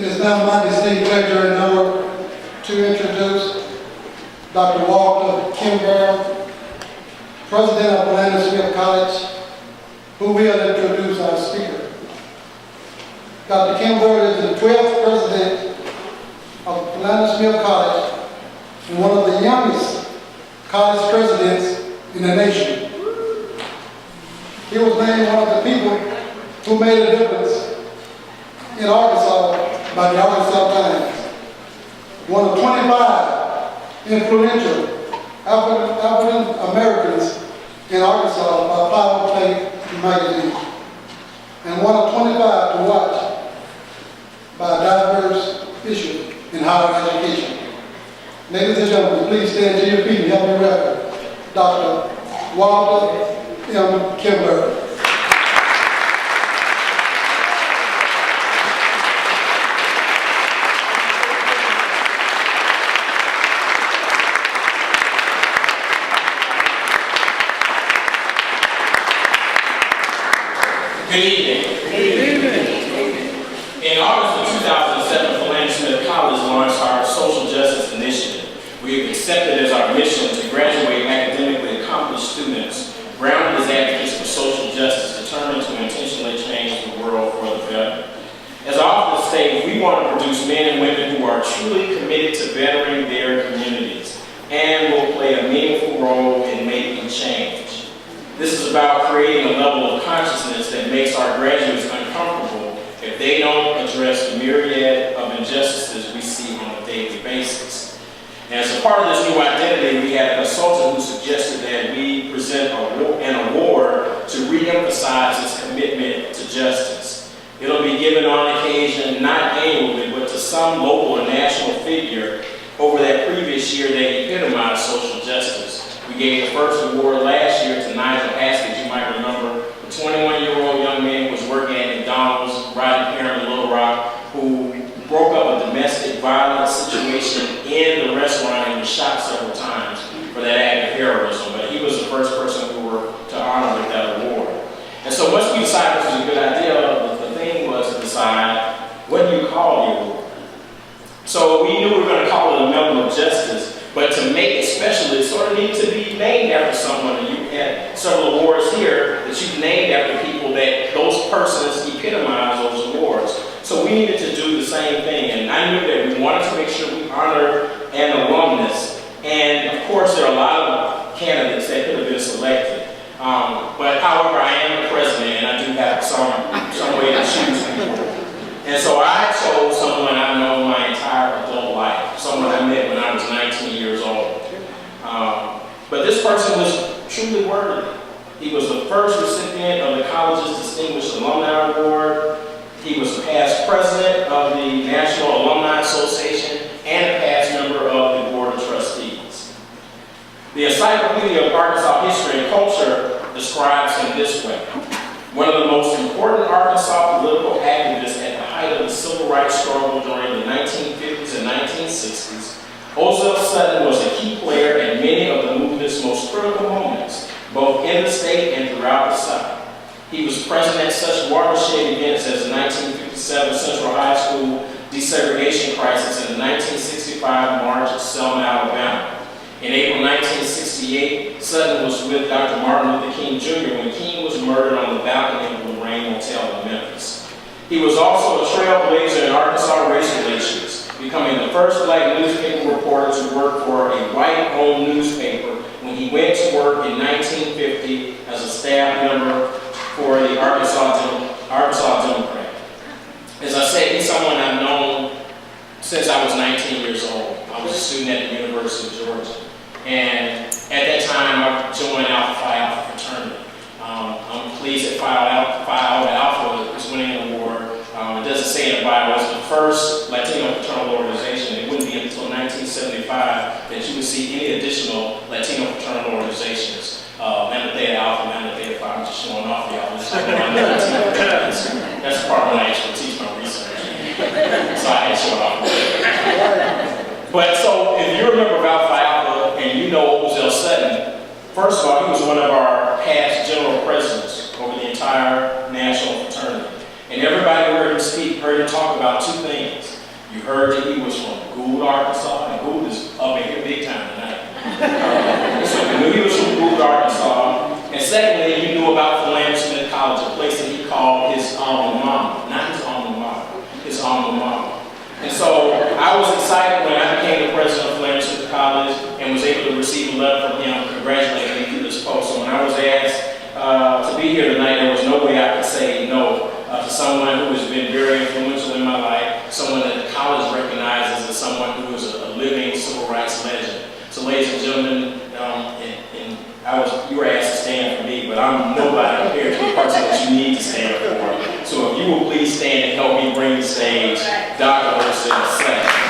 is now my distinct pleasure and honor to introduce Dr. Walter Kimbrough, President of Philander Smith College, who will introduce our speaker. Dr. Kimbrough is the 12th president of Philander Smith College and one of the youngest college presidents in the nation. He was named one of the people who made a difference in Arkansas by the Arkansas Times. One of 25 influential African Americans in Arkansas by Power Play magazine. And one of 25 to watch by diverse issue in higher education. Ladies and gentlemen, please stand to your feet and help me welcome Dr. Walter M. Kimbrough. Good evening. In August of 2007, Philander Smith College launched our Social Justice Initiative. We have accepted as our mission to graduate academically accomplished students, grounded as advocates for social justice, determined to intentionally change the world for the better. As I often state, we want to produce men and women who are truly committed to bettering their communities and will play a meaningful role in making change. This is about creating a level of consciousness that makes our graduates uncomfortable if they don't address the myriad of injustices we see on a daily basis. And as a part of this new identity, we had a consultant who suggested that we present an award to re-emphasize this commitment to justice. It'll be given on occasion, not annually, but to some local or national figure over that previous year that epitomized social justice. We gave the first award last year to Nigel Haskett. You might remember the 21-year-old young man who was working at McDonald's, riding parent in Little Rock, who broke up a domestic violence situation in the restaurant and was shot several times for that act of heroism. But he was the first person who were to honor with that award. And so once we decided this was a good idea, the thing was to decide, what do you call the award? So we knew we were going to call it a Medal of Justice. But to make it special, it sort of needed to be named after someone. And you had several awards here that you've named after people that those persons epitomize those awards. So we needed to do the same thing. And I knew that we wanted to make sure we honor an alumnus. And of course, there are a lot of candidates that could have been selected. But however, I am the president and I do have some way to choose people. And so I chose someone I've known my entire adult life, someone I met when I was 19 years old. But this person was truly worthy. He was the first recipient of the college's Distinguished Alumni Award. He was past president of the National Alumni Association and a past member of the Board of Trustees. The Encyclopedia of Arkansas History and Culture describes him this way: one of the most important Arkansas political activists at the height of the civil rights struggle during the 1950s and 1960s, Ozell Sutton was a key player in many of the movement's most critical moments, both in the state and throughout the South. He was present at such watershed events as the 1957 Central High School desegregation crisis and the 1965 March at Selma, Alabama. In April 1968, Sutton was with Dr. Martin Luther King Jr. when King was murdered on the balcony of the Lorraine Motel in Memphis. He was also a trailblazer in Arkansas race relations, becoming the first black newspaper reporter to work for a white-owned newspaper when he went to work in 1950 as a staff member for the Arkansas Democrat. As I said, he's someone I've known since I was 19 years old. I was a student at the University of Georgia. And at that time, I joined Alpha Phi Alpha fraternity. I'm pleased that Phi Alpha is winning an award. It doesn't say in the Bible, it's the first Latino fraternal organization. It wouldn't be until 1975 that you would see any additional Latino fraternal organizations. Lambda Theta Alpha, Lambda Theta Phi, I'm just showing off y'all. That's part of my expertise, my research. So I had to show it off. But so, if you remember about Phi Alpha and you know Ozell Sutton, first of all, he was one of our past general presidents over the entire national fraternity. And everybody who heard him speak heard him talk about two things. You heard that he was from Gould, Arkansas, and Gould is up in here big time tonight. So you knew he was from Gould, Arkansas. And secondly, you knew about Philander Smith College, a place that he called his alma mater, not his alma mater, his alma mater. And so I was excited when I became the president of Philander Smith College and was able to receive a letter from him congratulating me for this post. So when I was asked to be here tonight, there was no way I could say no to someone who has been very influential in my life, someone that the college recognizes as someone who is a living civil rights legend. So ladies and gentlemen, you were asked to stand for me, but I'm nobody compared to the person that you need to stand for. So if you will please stand and help me bring the stage Dr. Ursula Slay.